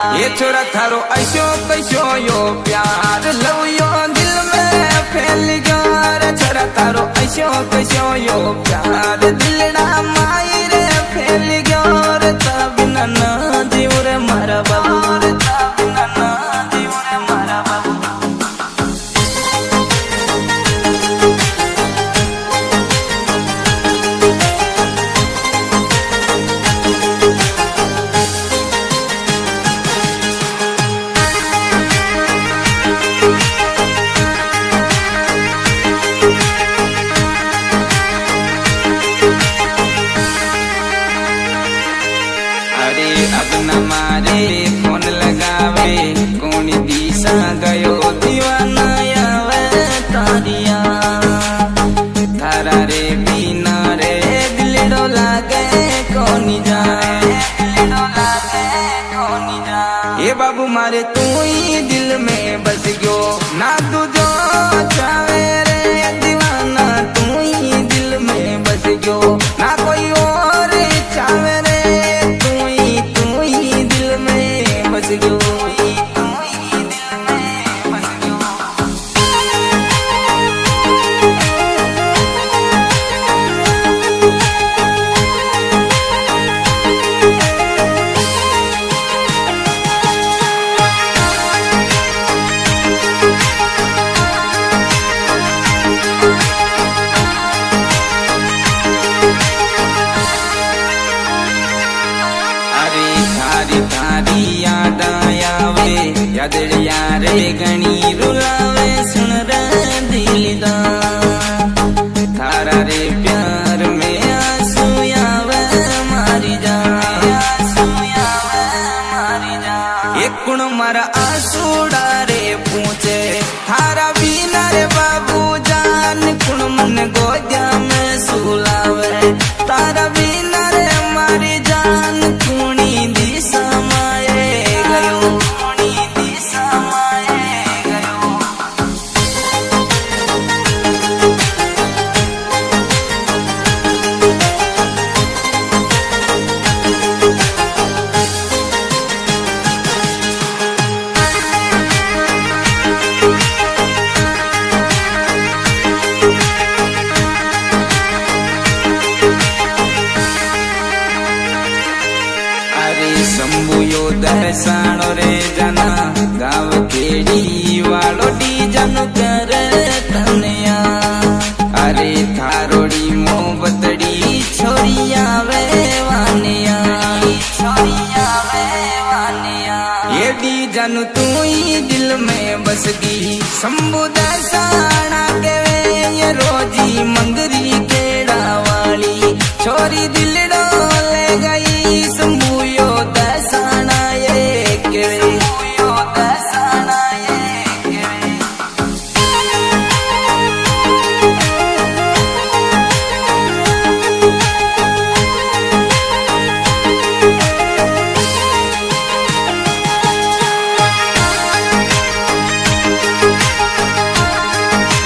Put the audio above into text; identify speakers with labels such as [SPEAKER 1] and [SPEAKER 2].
[SPEAKER 1] ये छोरा थारो ऐसो कैसो यो प्यार लव यो दिल में फैल गयो रे छोरा थारो ऐसो कैसो यो प्यार दिलड़ा माई रे फैल गयो रे तबिना न जीव रे मारा बाबू रे तबिना न जीव रे मारा बाबू। अब न मारे फोन लगावे कौन दिशा गयो दीवाना आवे तारिया थारा रे बिना रे दिलड़ो लागे कोनी जाए दिलड़ो लागे कोनी जाए। ये बाबू मारे तू ही दिल में बस गयो ना तू जो चाहे रे दीवाना तू ही दिल में बस गयो ना कोई और चाहे रे बस गयो थारी याद आवे यादड़िया रे गणी रुलावे सुन रे दिलदा थारा रे प्यार में आंसू आवे मारी जा आंसू आवे मारी जा। एक कुण मारा आंसू डारे पूछे थारा बिना रे बाबू जान कुण मन गोदिया में सुलावे तारा बिना रे मारी जान कुणी दिशा माए गयो कुणी दिशा माए गयो। शंभु यो दर्शानो रे जना गाव केड़ी वालो डीजन करे तनया अरे थारोड़ी मोहब्बतड़ी छोरिया वे वानिया छोरिया वे वानिया। ये डीजन तू ही दिल में बस गई शंभु दर्शाना के वे ये रोजी मंगरी